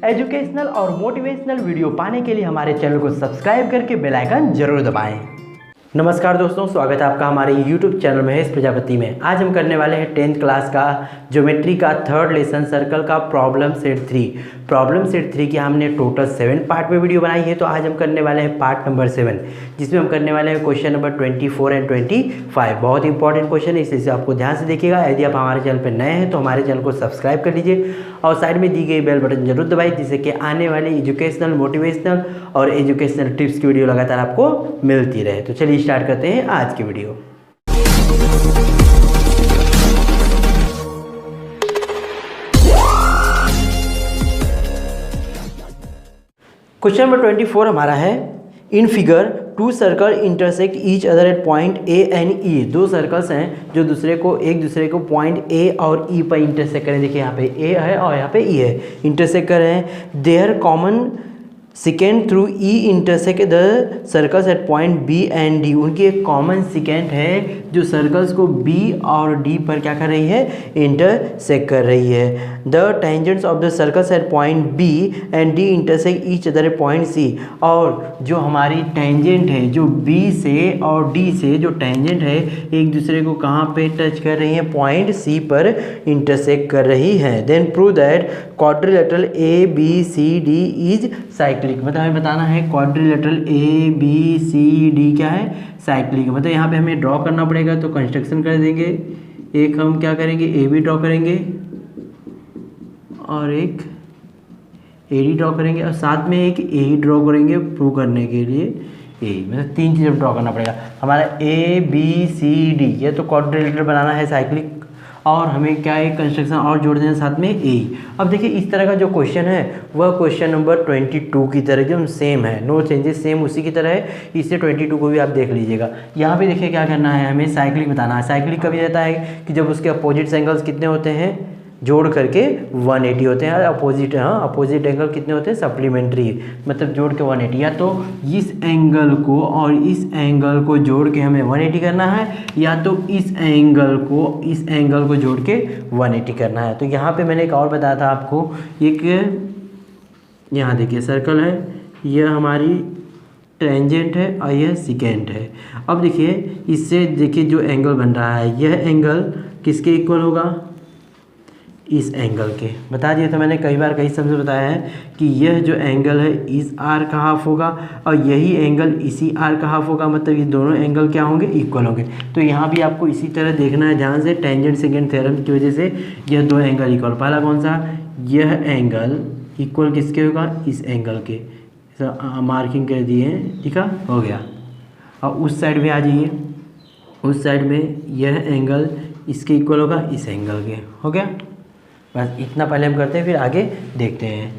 Educational और motivational video पाने के लिए हमारे चैनल को सब्सक्राइब करके बेल आइकन जरूर दबाएं। नमस्कार दोस्तों, स्वागत है आपका हमारे YouTube चैनल महेश प्रजापति में। आज हम करने वाले हैं 10th क्लास का ज्योमेट्री का थर्ड लेसन सर्कल का प्रॉब्लम सेट 3। प्रॉब्लम सेट 3 की हमने टोटल 7 पार्ट में वीडियो बनाई है, तो आज हम करने वाले हैं पार्ट नंबर 7, जिसमें हम करने वाले हैं क्वेश्चन नंबर 24 एंड 25। बहुत इंपॉर्टेंट क्वेश्चन है, इसलिए आपको ध्यान से देखिएगा। यदि आप हमारे चैनल पर नए हैं तो हमारे चैनल को सब्सक्राइब कर लीजिए और साइड में दी गई बेल बटन जरूर दबाइए, जिससे कि आने वाली एजुकेशनल, मोटिवेशनल और एजुकेशनल टिप्स की वीडियो लगातार आपको मिलती रहे। तो चलिए स्टार्ट करते हैं आज की वीडियो। क्वेश्चन नंबर 24 हमारा है, in figure two circle intersect each other at point A and E. दो सर्कल्स हैं जो एक दूसरे को पॉइंट ए और ई पर इंटरसेक्ट करें। देखिए यहाँ पे ए है और यहाँ पे ई है, इंटरसेक्ट कर रहे हैं। Their common secant through E intersect the circles at point B and D. उनकी एक कॉमन सिकेंड है जो सर्कल्स को बी और डी पर क्या कर रही है, इंटरसेक्ट कर रही है। The tangents of the circles at point B and D intersect each other at point C. और जो हमारी टेंजेंट है, जो बी से और डी से जो टेंजेंट है, एक दूसरे को कहाँ पे टच कर रही है, पॉइंट सी पर इंटरसेक्ट कर रही है। Then prove that quadrilateral A B C D is cyclic. मतलब हमें बताना है quadrilateral A B C D क्या है, साइक्लिक। मतलब यहाँ पे हमें ड्रॉ करना पड़ेगा, तो कंस्ट्रक्शन कर देंगे। एक हम क्या करेंगे, ए बी ड्रॉ करेंगे और एक ए डी ड्रॉ करेंगे और साथ में एक ए ड्रॉ करेंगे प्रूव करने के लिए ए। मतलब 3 चीज़ें ड्रॉ करना पड़ेगा। हमारा ए बी सी डी ये तो क्वाड्रिलेटरल बनाना है, साइक्लिक, और हमें क्या एक कंस्ट्रक्शन और जोड़ देना साथ में ए। अब देखिए इस तरह का जो क्वेश्चन है वह क्वेश्चन नंबर 22 की तरह एकदम सेम है, नो चेंजेस, सेम उसी की तरह है। इससे 22 को भी आप देख लीजिएगा। यहाँ पे देखिए क्या करना है, हमें साइक्लिक बताना है। साइक्लिक कभी रहता है कि जब उसके अपोजिट एंगल्स कितने होते हैं, जोड़ करके 180 होते हैं। अपोजिट अपोजिट एंगल कितने होते हैं, सप्लीमेंट्री, मतलब जोड़ के 180। या तो इस एंगल को और इस एंगल को जोड़ के हमें 180 करना है, या तो इस एंगल को जोड़ के 180 करना है। तो यहाँ पे मैंने एक और बताया था आपको, एक यहाँ देखिए सर्कल है, यह हमारी टेंजेंट है और यह सिकेंट है। अब देखिए इससे देखिए जो एंगल बन रहा है, यह एंगल किसके इक्वल होगा, इस एंगल के। बता दिए तो मैंने कई बार कई समझ बताया है कि यह जो एंगल है इस आर का हाफ होगा और यही एंगल इसी आर का हाफ होगा। मतलब ये दोनों एंगल क्या होंगे, इक्वल होंगे। तो यहाँ भी आपको इसी तरह देखना है ध्यान से। टेंजेंट सेकेंड थ्योरम की वजह से यह दो एंगल इक्वल। पहला कौन सा, यह एंगल इक्वल किसके होगा, इस एंगल के। मार्किंग कर दिए हैं, ठीक है, हो गया। और उस साइड में आ जाइए, उस साइड में यह एंगल इसके इक्वल होगा, इस एंगल के, हो गया। बस इतना पहले हम करते हैं, फिर आगे देखते हैं।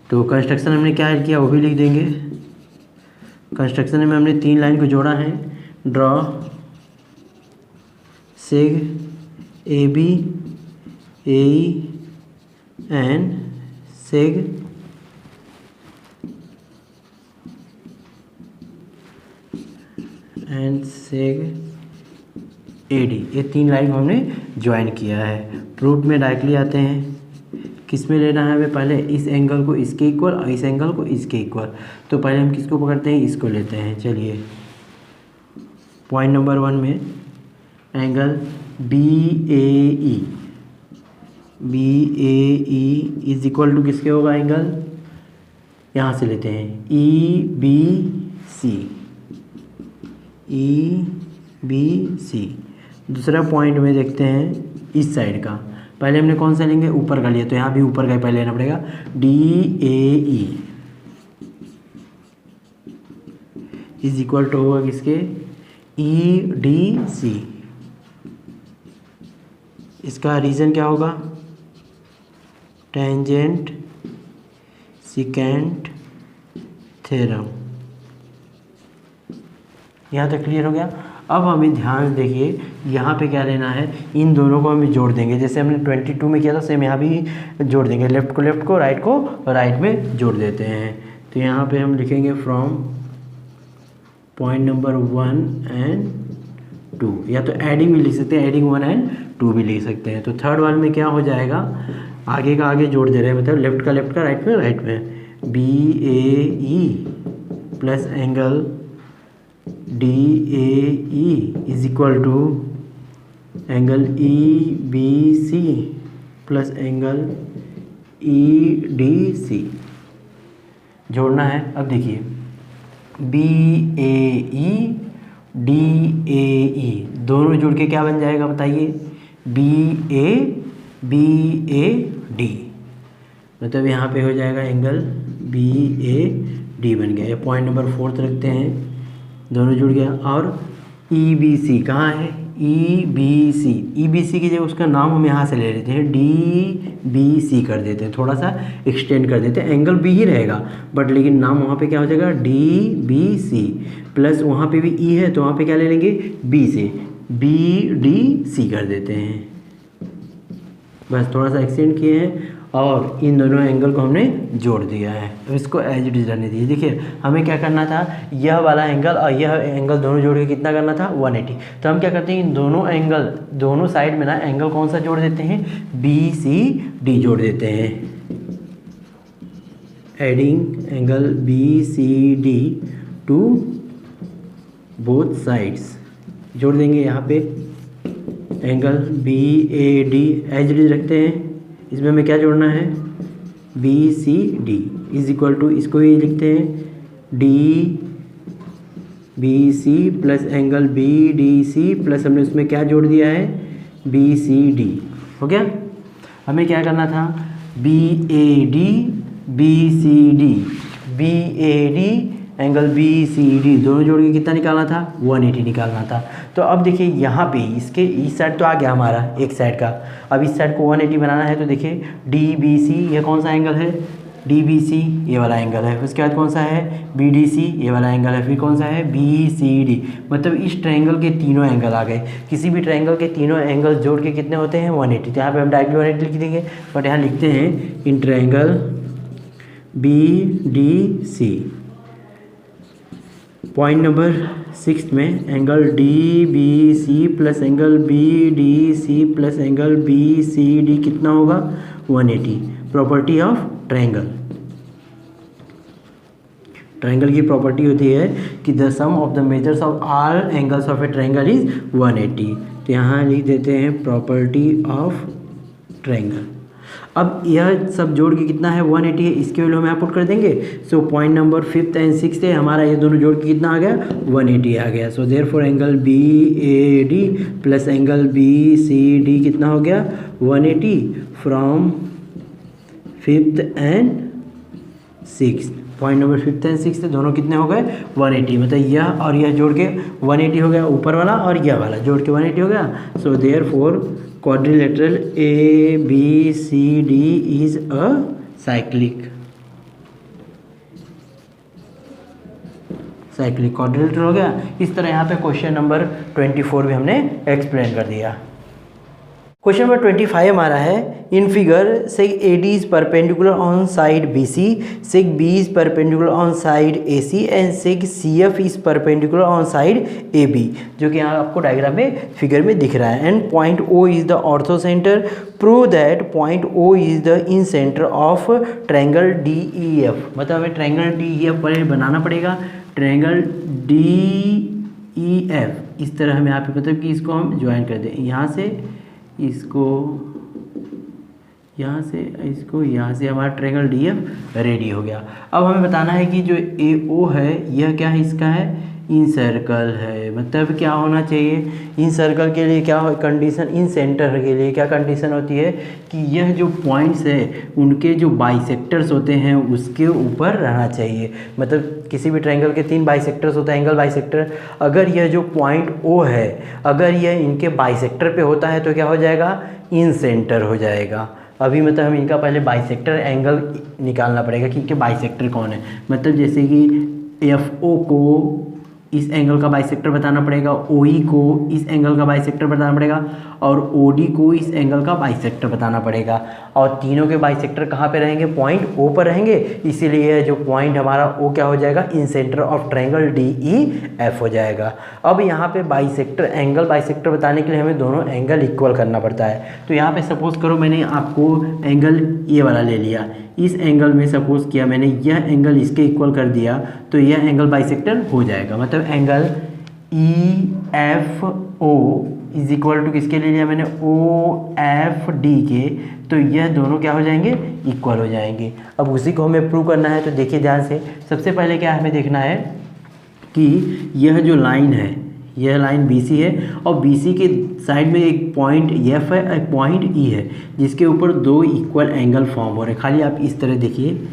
तो कंस्ट्रक्शन हमने क्या किया वो भी लिख देंगे। कंस्ट्रक्शन में हमने 3 लाइन को जोड़ा है। Draw seg A B A and seg and seg A D. ये 3 लाइन को हमने ज्वाइन किया है। प्रूफ में डायरेक्टली आते हैं, किस में लेना है हमें, पहले इस एंगल को इसके इक्वल और इस एंगल को इसके इक्वल। तो पहले हम किसको पकड़ते हैं, इसको लेते हैं। चलिए पॉइंट नंबर 1 में angle B A E is equal to किसके होगा, एंगल यहाँ से लेते हैं ई बी सी। दूसरा पॉइंट में देखते हैं इस साइड का। पहले हमने कौन सा लेंगे, ऊपर का लिया, तो यहाँ भी ऊपर का ही पहले लेना पड़ेगा। D A E is equal to होगा किसके, ई डी सी। इसका रीजन क्या होगा, टेंजेंट सिकेंट थ्योरम। यहाँ तक क्लियर हो गया। अब हमें ध्यान से देखिए, यहाँ पे क्या लेना है, इन दोनों को हमें जोड़ देंगे। जैसे हमने 22 में किया था, सेम यहाँ भी जोड़ देंगे। लेफ्ट को राइट को राइट में जोड़ देते हैं। तो यहाँ पे हम लिखेंगे फ्रॉम पॉइंट नंबर 1 एंड 2, या तो एडिंग भी लिख सकते हैं, एडिंग 1 एंड 2 भी लिख सकते हैं। तो थर्ड वाले में क्या हो जाएगा, आगे का आगे जोड़ दे रहे हैं, मतलब लेफ्ट का राइट में BAE plus angle DAE is equal to angle EBC plus angle EDC जोड़ना है। अब देखिए BAE DAE दोनों जुड़ के क्या बन जाएगा बताइए, BAD, मतलब यहाँ पे हो जाएगा एंगल BAD बन गया। ये पॉइंट नंबर 4 रखते हैं, दोनों जुड़ गया। और EBC कहाँ है, EBC की जगह उसका नाम हम यहाँ से ले लेते हैं, DBC कर देते हैं, थोड़ा सा एक्सटेंड कर देते हैं, एंगल B ही रहेगा बट लेकिन नाम वहाँ पे क्या हो जाएगा DBC, प्लस वहाँ पे भी E है तो वहाँ पे क्या ले लेंगे B से BDC कर देते हैं, बस थोड़ा सा एक्सटेंड किए हैं और इन दोनों एंगल को हमने जोड़ दिया है। अब इसको एज इट इज रहने दीजिए। देखिए हमें क्या करना था, यह वाला एंगल और यह एंगल दोनों जोड़ के कितना करना था 180। तो हम क्या करते हैं, इन दोनों एंगल दोनों साइड में ना एंगल कौन सा जोड़ देते हैं, BCD जोड़ देते हैं। Adding angle BCD to both sides जोड़ देंगे। यहाँ पे angle BAD as it is रखते हैं, इसमें हमें क्या जोड़ना है BCD इज इक्वल टू, इसको ही लिखते हैं DBC plus angle BDC plus हमने उसमें क्या जोड़ दिया है BCD, हो गया। हमें क्या करना था BAD BCD एंगल BCD दोनों जोड़ के कितना निकालना था 180 निकालना था। तो अब देखिए यहाँ पे इसके इस साइड तो आ गया हमारा एक साइड का, अब इस साइड को 180 बनाना है। तो देखिए DBC ये कौन सा एंगल है, DBC ये वाला एंगल है, उसके बाद कौन सा है BDC ये वाला एंगल है, फिर कौन सा है BCD, मतलब इस ट्रायंगल के तीनों एंगल आ गए। किसी भी ट्रायंगल के तीनों एंगल जोड़ के कितने होते हैं 180। तो यहाँ पे हम डायरेक्टली 180 लिख देंगे, बट यहाँ लिखते हैं in triangle BDC। Point number 6 में angle DBC plus angle BDC plus angle BCD कितना होगा 180। प्रॉपर्टी ऑफ ट्रायंगल, ट्रायंगल की प्रॉपर्टी होती है कि the sum of the measures of all angles of a triangle is 180। तो यहाँ लिख देते हैं प्रॉपर्टी ऑफ ट्रायंगल। अब यह सब जोड़ के कितना है 180 है, इसके वैल्यू हम यहाँ पुट कर देंगे। So point number 5th and 6th है हमारा, ये दोनों जोड़ के कितना आ गया 180 आ गया। So therefore angle BAD plus angle BCD कितना हो गया 180 from 5th and 6th। Point number 5th and 6th दोनों कितने हो गए 180, मतलब यह और यह जोड़ के 180 हो गया, ऊपर वाला और यह वाला जोड़ के 180 हो गया। So therefore quadrilateral ABCD is a cyclic quadrilateral हो गया। इस तरह यहाँ पे क्वेश्चन नंबर 24 भी हमने एक्सप्लेन कर दिया। क्वेश्चन नंबर 25 हमारा है, in figure seg AD is perpendicular on side BC, seg B is perpendicular on side AC and seg CF is perpendicular on side AB, जो कि यहाँ आपको डायग्राम में फिगर में दिख रहा है। And point O is the ortho centre, prove that point O is the in centre of triangle DEF, मतलब हमें ट्रायंगल DEF पर बनाना पड़ेगा। ट्रायंगल DEF इस तरह हमें यहाँ पे, मतलब कि इसको हम ज्वाइन कर दें, यहाँ से इसको, यहाँ से इसको, यहाँ से हमारा ट्रायंगल DF रेडी हो गया। अब हमें बताना है कि जो AO है यह क्या है, इसका है इन सर्कल है, मतलब क्या होना चाहिए इन सर्कल के लिए क्या कंडीशन, इन सेंटर के लिए क्या कंडीशन होती है कि यह जो पॉइंट्स है उनके जो बाइसेक्टर्स होते हैं उसके ऊपर रहना चाहिए। मतलब किसी भी ट्रायंगल के 3 बाइसेक्टर्स होते हैं, एंगल बाइसेक्टर, अगर यह जो पॉइंट O है अगर यह इनके बाइसेक्टर पे होता है तो क्या हो जाएगा इन सेंटर हो जाएगा। अभी मतलब हम इनका पहले बाइसेक्टर एंगल निकालना पड़ेगा कि इनके बाइसेक्टर कौन है। मतलब जैसे कि FO को इस एंगल का बाइसेक्टर बताना पड़ेगा, OE को इस एंगल का बाइसेक्टर बताना पड़ेगा और OD को इस एंगल का बाइसेक्टर बताना पड़ेगा। और तीनों के बाइसेक्टर कहाँ पे रहेंगे? पॉइंट O पर रहेंगे, इसीलिए जो पॉइंट हमारा O क्या हो जाएगा? इन सेंटर ऑफ ट्रायंगल DEF हो जाएगा। अब यहाँ पे बाइसेक्टर एंगल बाइसेक्टर बताने के लिए हमें दोनों एंगल इक्वल करना पड़ता है। तो यहाँ पे सपोज करो मैंने आपको एंगल ये वाला ले लिया, इस एंगल में सपोज किया मैंने यह एंगल इसके इक्वल कर दिया, तो यह एंगल बाइसेक्टर हो जाएगा। मतलब angle EFO is equal to किसके ले लिया मैंने? OFD के, तो यह दोनों क्या हो जाएंगे? इक्वल हो जाएंगे। अब उसी को हमें प्रूव करना है, तो देखिए ध्यान से। सबसे पहले क्या हमें देखना है कि यह जो लाइन है, यह लाइन BC है और BC के साइड में एक पॉइंट F है, एक पॉइंट E है, जिसके ऊपर दो इक्वल एंगल फॉर्म हो रहे हैं। खाली आप इस तरह देखिए,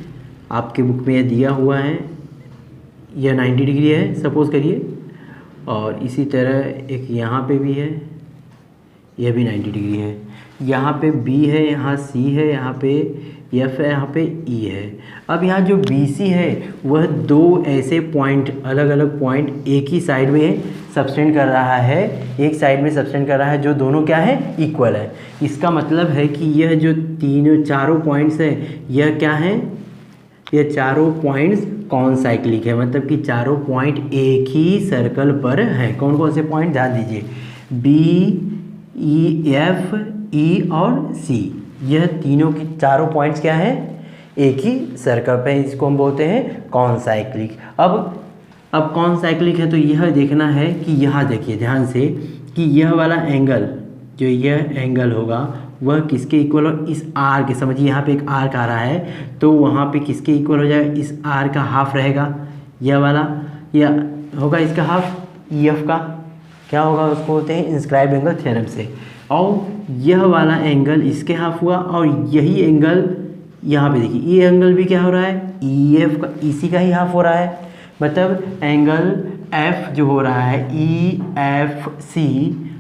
आपके बुक में यह दिया हुआ है, यह 90 डिग्री है सपोज करिए, और इसी तरह एक यहाँ पे भी है, यह भी 90 डिग्री है। यहाँ पे B है, यहाँ C है, यहाँ पे F है, यहाँ पे E है। अब यहाँ जो BC है वह दो ऐसे पॉइंट, अलग अलग पॉइंट एक ही साइड में सबटेंड कर रहा है, एक साइड में सबटेंड कर रहा है, जो दोनों क्या है? इक्वल है। इसका मतलब है कि यह जो तीनों चारों पॉइंट्स है, यह क्या है? यह चारों पॉइंट्स कॉनसाइक्लिक है, मतलब कि चारों पॉइंट एक ही सर्कल पर हैं। कौन कौन से पॉइंट? ध्यान दीजिए, B, E, F, E और C, यह तीनों की चारों पॉइंट्स क्या हैं? एक ही सर्कल पे, इसको हम बोलते हैं कॉनसाइक्लिक। अब कॉनसाइक्लिक है तो यह देखना है कि यहाँ देखिए ध्यान से कि यह वाला एंगल, जो यह एंगल होगा वह किसके इक्वल हो? इस R के। समझिए यहाँ पे एक आर्क आ रहा है, तो वहाँ पे किसके इक्वल हो जाएगा? इस R का हाफ रहेगा, यह वाला, यह होगा इसका हाफ, EF का क्या होगा? उसको बोलते हैं इंस्क्राइब एंगल थ्योरम से। और यह वाला एंगल इसके हाफ हुआ, और यही एंगल यहाँ पे देखिए, ये एंगल भी क्या हो रहा है? EF का, EC का ही हाफ हो रहा है। मतलब एंगल F जो हो रहा है EFC,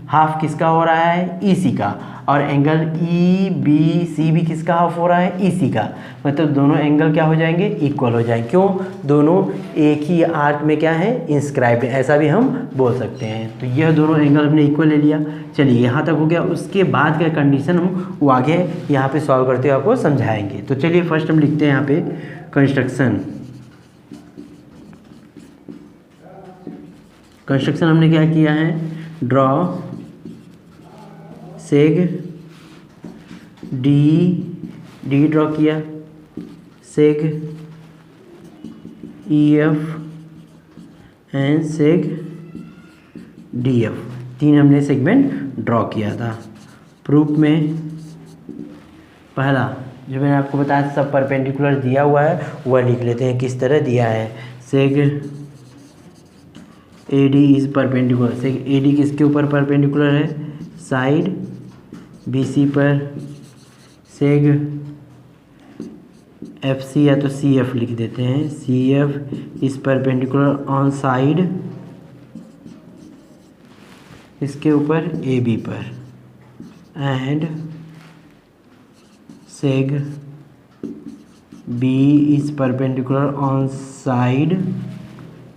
हाफ किसका हो रहा है? EC का। और एंगल EBC भी किसका हाफ हो रहा है? EC का। मतलब दोनों एंगल क्या हो जाएंगे? इक्वल हो जाएंगे। क्यों? दोनों एक ही आर्क में क्या है? इंस्क्राइब्ड, ऐसा भी हम बोल सकते हैं। तो यह दोनों एंगल हमने इक्वल ले लिया। चलिए यहाँ तक हो गया। उसके बाद का कंडीशन हम वो आगे यहाँ पे सॉल्व करते हुए आपको समझाएंगे। तो चलिए फर्स्ट हम लिखते हैं यहाँ पे कंस्ट्रक्शन हमने क्या किया है? ड्रॉ सेग डी ड्रॉ किया, सेग EF एंड सेग DF, तीन हमने सेगमेंट ड्रॉ किया था। प्रूफ में पहला जो मैंने आपको बताया था सब परपेंडिकुलर दिया हुआ है, वह लिख लेते हैं। किस तरह दिया है? सेग AD इज परपेंडिकुलर, सेग AD किसके ऊपर परपेंडिकुलर है? साइड BC पर। सेग FC या तो CF लिख देते हैं, CF is perpendicular on side इसके ऊपर AB पर। And सेग B is perpendicular on side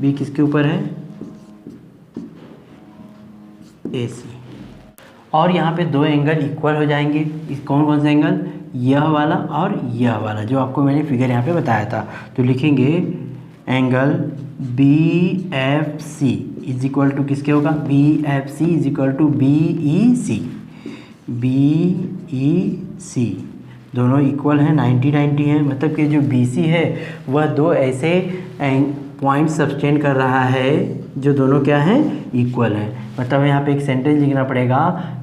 B किसके ऊपर है? AC। और यहाँ पे दो एंगल इक्वल हो जाएंगे। इस कौन कौन से एंगल? यह वाला और यह वाला, जो आपको मैंने फिगर यहाँ पे बताया था। तो लिखेंगे angle BFC is equal to किसके होगा? BFC is equal to BEC। BEC दोनों इक्वल हैं, 90-90 हैं। मतलब कि जो BC है वह दो ऐसे पॉइंट सबटेंड कर रहा है जो दोनों क्या हैं? इक्वल हैं। मतलब यहाँ पे एक सेंटेंस लिखना पड़ेगा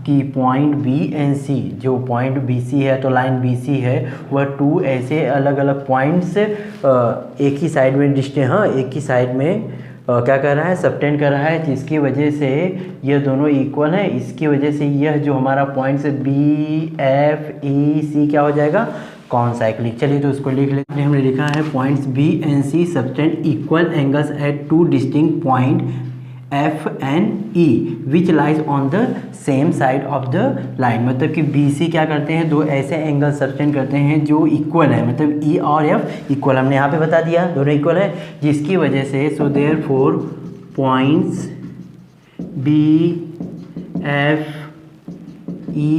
कि पॉइंट B एंड C, जो पॉइंट BC है तो लाइन BC है, वह टू ऐसे अलग अलग पॉइंट्स एक ही साइड में एक ही साइड में क्या कर रहा है? सबटेंड कर रहा है, जिसकी वजह से यह दोनों इक्वल हैं। इसकी वजह से यह जो हमारा पॉइंट्स BFEC क्या हो जाएगा? कॉनसाइक्लिक। चलिए तो उसको लिख लेते हैं। हमने लिखा है points B and C subtend equal angles eight two distinct point F and E which lies on the same side of the line. मतलब कि BC क्या करते हैं? दो ऐसे एंगल सबटेंड करते हैं जो इक्वल है, मतलब E और F इक्वल। हमने यहाँ पे बता दिया दोनों इक्वल है, जिसकी वजह से so therefore points B F E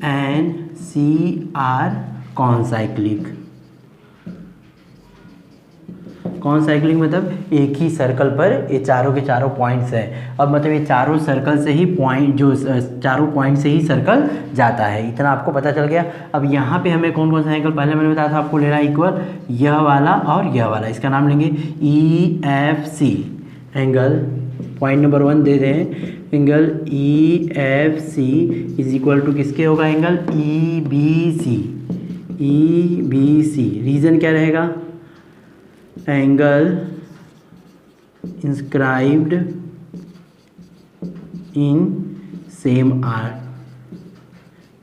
and C are concyclic. Concyclic मतलब एक ही सर्कल पर ये चारों के चारों पॉइंट्स हैं। अब मतलब ये चारों सर्कल से ही पॉइंट, जो चारों पॉइंट से ही सर्कल जाता है, इतना आपको पता चल गया। अब यहाँ पे हमें कौन कौन सा एंगल पहले मैंने बताया था आपको लेना इक्वल, यह वाला और यह वाला। इसका नाम लेंगे E F C angle. Point number 1 दे रहे हैं, angle E F C is equal to किसके होगा, angle E B C. E B C reason क्या रहेगा, angle inscribed in same arc.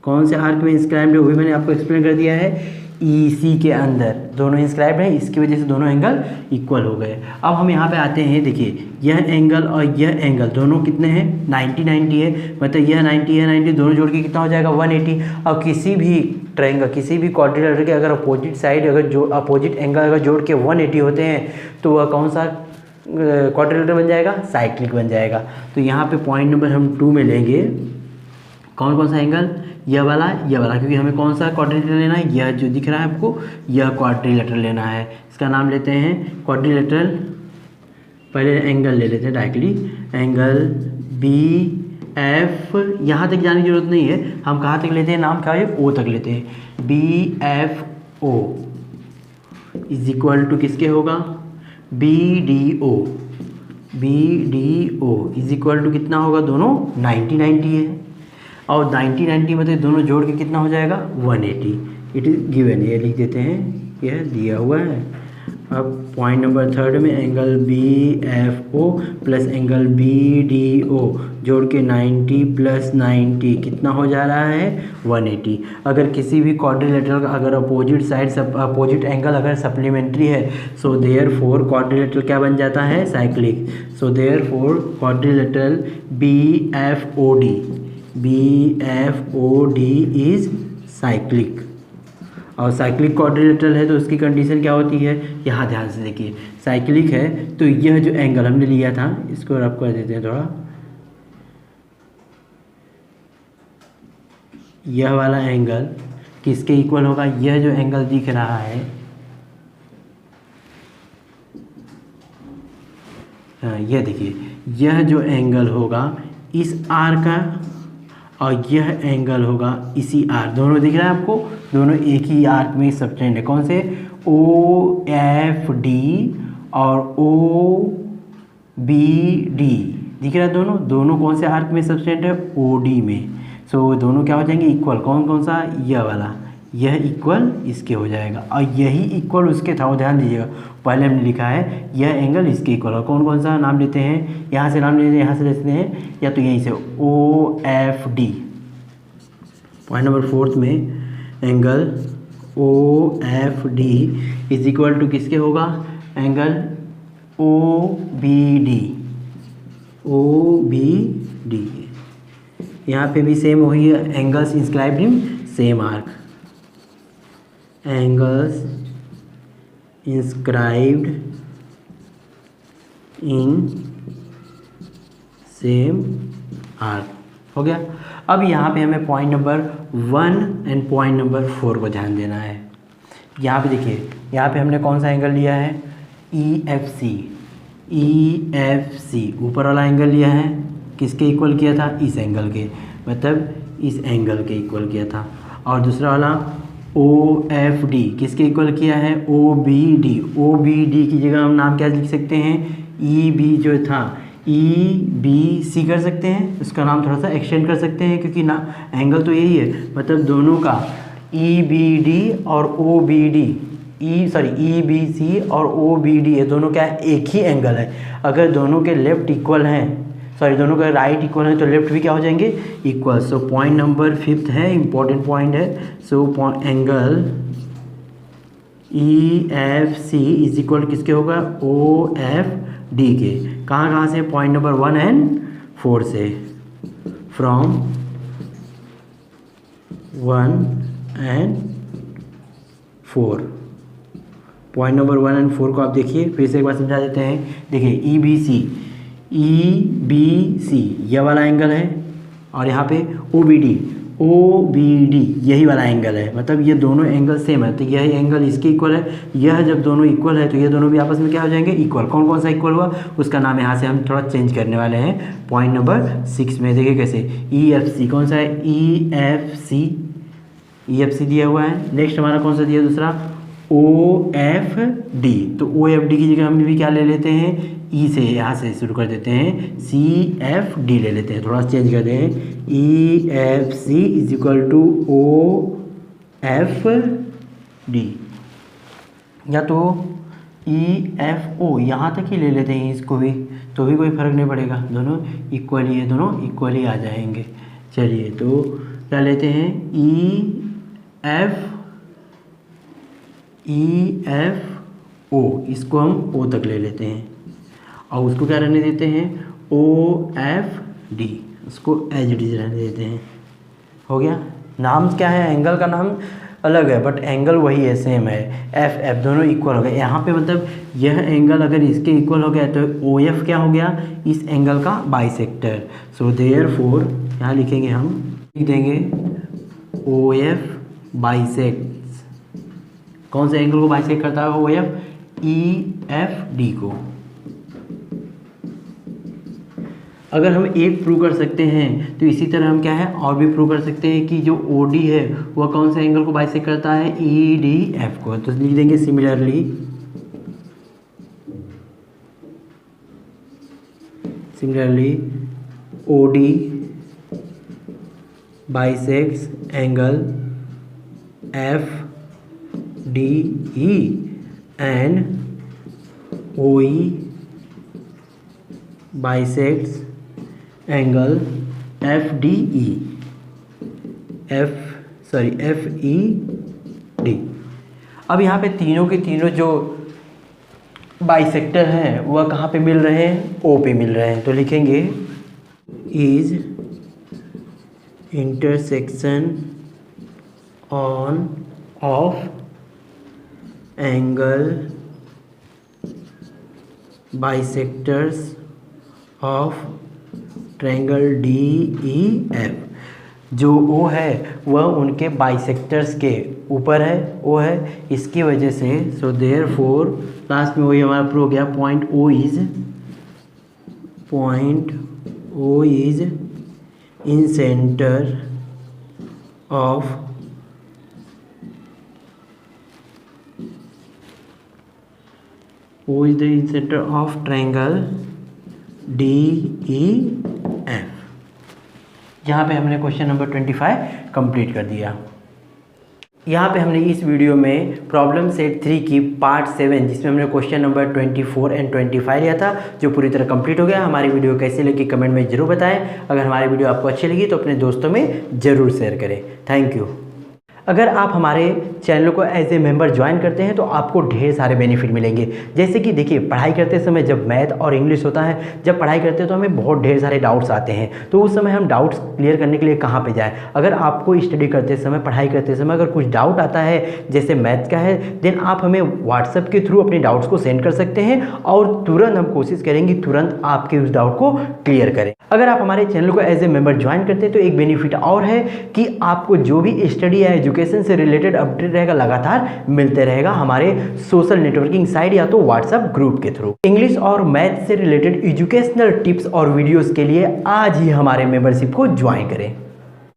कौन से आर्क में इंस्क्राइब्ड है वो भी मैंने आपको एक्सप्लेन कर दिया है। ई सी के अंदर दोनों इंस्क्राइब्ड है, इसकी वजह से दोनों एंगल इक्वल हो गए। अब हम यहाँ पे आते हैं, देखिए यह एंगल और यह एंगल दोनों कितने हैं, 90 है, मतलब यह 90 है, 90 दोनों जोड़ के कितना हो जाएगा 180। और किसी भी ट्रायंगल, किसी भी क्वाड्रिलेटरल के अगर अपोजिट साइड, अगर जो अपोजिट एंगल अगर जोड़ के 180 होते हैं तो वह कौन सा क्वाड्रिलेटरल बन जाएगा, साइक्लिक बन जाएगा। तो यहाँ पे पॉइंट नंबर हम 2 में लेंगे कौन कौन सा एंगल, यह वाला, क्योंकि हमें कौन सा क्वाड्रिलेटरल लेना है, यह जो दिख रहा है आपको, यह क्वाड्रिलेटरल लेना है। इसका नाम लेते हैं क्वाड्रिलेटरल। पहले एंगल ले लेते हैं डायरेक्टली, एंगल बी एफ, यहाँ तक जाने की जरूरत नहीं है, हम कहाँ तक लेते हैं, नाम क्या है, ओ तक लेते हैं। B F O is equal to किसके होगा, B D O. B D O is equal to कितना होगा, दोनों 90 है, और 90 मतलब दोनों जोड़ के कितना हो जाएगा 180। इट इज़ गिवन, ये लिख देते हैं, यह दिया हुआ है। अब पॉइंट नंबर 3 में angle B F O plus angle B D O जोड़ के 90 प्लस 90 कितना हो जा रहा है 180। अगर किसी भी क्वाड्रिलेटरल का अगर अपोजिट साइड अपोजिट एंगल अगर सप्लीमेंट्री है, सो देयरफॉर क्वाड्रिलेटरल क्या बन जाता है, cyclic. So therefore quadrilateral B F O D, B F O D is cyclic. और साइक्लिक क्वाड्रिलेटरल है तो उसकी कंडीशन क्या होती है, यहाँ ध्यान से देखिए, साइक्लिक है तो यह जो एंगल हमने लिया था इसको रब कर देते हैं थोड़ा, यह वाला एंगल किसके इक्वल होगा, यह जो एंगल दिख रहा है, हाँ यह देखिए, यह जो एंगल होगा इस आर का और यह एंगल होगा इसी आर, दोनों दिख रहा है आपको, दोनों एक ही आर्क में सबटेंड है। कौन से, ओ एफ डी और ओ बी डी दिख रहा है, दोनों कौन से आर्क में सबटेंड है, ओ डी में। सो दोनों क्या हो जाएंगे इक्वल, कौन कौन सा, यह वाला, यह इक्वल इसके हो जाएगा और यही इक्वल उसके था, वो ध्यान दीजिएगा, पहले हमने लिखा है यह एंगल इसके इक्वल। और कौन कौन सा नाम लेते हैं, यहाँ से नाम लेते हैं, यहाँ से लेते हैं, या तो यहीं से O F D. Point number 4 में angle O F D is equal to किसके होगा, angle O B D, O B D. यहाँ पे भी सेम वही है, angles inscribed in same arc, angles inscribed in same arc हो गया। अब यहाँ पे हमें point number 1 and point number 4 को ध्यान देना है। यहाँ पे देखिए, यहाँ पे हमने कौन सा एंगल लिया है, ई एफ सी। ई एफ सी ऊपर वाला एंगल लिया है, किसके इक्वल किया था, इस एंगल के, मतलब इस एंगल के इक्वल किया था। और दूसरा वाला ओ एफ डी किसके इक्वल किया है, O B D. O B D की जगह हम नाम क्या लिख सकते हैं, ई बी जो था ई बी सी कर सकते हैं, उसका नाम थोड़ा सा एक्सटेंड कर सकते हैं, क्योंकि ना एंगल तो यही है, मतलब दोनों का ई बी डी और O B D, E B C और ओ बी डी, ये दोनों क्या है, एक ही एंगल है। अगर दोनों के लेफ्ट इक्वल हैं, दोनों का राइट इक्वल है तो लेफ्ट भी क्या हो जाएंगे, इक्वल। सो पॉइंट नंबर 5 है, इंपॉर्टेंट पॉइंट है। So angle E F C is equal किसके होगा, ओ एफ डी के। कहाँ से, पॉइंट नंबर 1 एंड 4 से, from 1 and 4। Point number 1 and 4 को आप देखिए, फिर से एक बार समझा देते हैं। देखिए ई बी सी, EBC यह वाला एंगल है, और यहाँ पे OBD यही वाला एंगल है, मतलब ये दोनों एंगल सेम है, तो यह एंगल इसके इक्वल है। यह जब दोनों इक्वल है तो ये दोनों भी आपस में क्या हो जाएंगे, इक्वल। कौन कौन सा इक्वल हुआ उसका नाम यहाँ से हम थोड़ा चेंज करने वाले हैं। पॉइंट नंबर 6 में देखिए कैसे, EFC कौन सा है, EFC दिया हुआ है। नेक्स्ट हमारा कौन सा दिया दूसरा, OFD, तो OFD की जगह हम भी क्या ले लेते हैं, ई से यहाँ से शुरू कर देते हैं, CFD ले लेते हैं, थोड़ा चेंज करते हैं, EFC is equal to OFD, या तो EFO यहाँ तक ही ले लेते हैं इसको भी, तो भी कोई फ़र्क नहीं पड़ेगा, दोनों इक्वल ही है, दोनों इक्वल ही आ जाएंगे। चलिए तो क्या लेते हैं, EFO, इसको हम O तक ले लेते हैं, और उसको क्या रहने देते हैं, OFD, उसको एज इट इज रहने देते हैं। हो गया। नाम क्या है, एंगल का नाम अलग है बट एंगल वही है, सेम है, FF, दोनों इक्वल हो गए। यहाँ पे मतलब यह एंगल अगर इसके इक्वल हो गया तो OF क्या हो गया, इस एंगल का बाइसेक्टर। सो देयरफॉर यहाँ लिखेंगे, हम लिख देंगे OF बाइसेक्ट्स, कौन से एंगल को बाइसेक्ट करता है OF, EFD को। अगर हम एक प्रूव कर सकते हैं तो इसी तरह हम क्या है और भी प्रूव कर सकते हैं कि जो OD है वह कौन से एंगल को बाइसेक्ट करता है, EDF को। तो लिख देंगे similarly OD bisects angle FDE and OE bisects angle FED। अब यहाँ पे तीनों के तीनों जो बाइसेक्टर हैं वह कहाँ पे मिल रहे हैं, O पे मिल रहे हैं। तो लिखेंगे is intersection on off angle bisectors of triangle DEF। जो O है वह उनके बाइसेक्टर्स के ऊपर है, O है, इसकी वजह से सो देयरफॉर लास्ट में वही हमारा प्रूव हो गया, point O is in centre of O is the center of triangle DEF। यहाँ पे हमने क्वेश्चन नंबर 25 कंप्लीट कर दिया। यहाँ पे हमने इस वीडियो में प्रॉब्लम सेट 3 की पार्ट 7 जिसमें हमने क्वेश्चन नंबर 24 एंड 25 लिया था, जो पूरी तरह कंप्लीट हो गया। हमारी वीडियो कैसी लगी कमेंट में ज़रूर बताएं। अगर हमारी वीडियो आपको अच्छी लगी तो अपने दोस्तों में ज़रूर शेयर करें। Thank you. अगर आप हमारे चैनल को एज ए मेंबर ज्वाइन करते हैं तो आपको ढेर सारे बेनिफिट मिलेंगे। जैसे कि देखिए, पढ़ाई करते समय जब मैथ और इंग्लिश होता है, जब पढ़ाई करते हैं तो हमें बहुत ढेर सारे डाउट्स आते हैं, तो उस समय हम डाउट्स क्लियर करने के लिए कहाँ पे जाएं। अगर आपको स्टडी करते समय, पढ़ाई करते समय अगर कुछ डाउट आता है जैसे मैथ का है, देन आप हमें व्हाट्सएप के थ्रू अपने डाउट्स को सेंड कर सकते हैं और तुरंत हम कोशिश करेंगे तुरंत आपके उस डाउट को क्लियर करें। अगर आप हमारे चैनल को एज ए मेंबर ज्वाइन करते हैं तो एक बेनिफिट और है कि आपको जो भी स्टडी या एजुकेशन से रिलेटेड अपडेट रहेगा लगातार मिलते रहेगा हमारे सोशल नेटवर्किंग साइट या तो व्हाट्सएप ग्रुप के थ्रू। इंग्लिश और मैथ से रिलेटेड एजुकेशनल टिप्स और वीडियोस के लिए आज ही हमारे मेंबरशिप को ज्वाइन करें।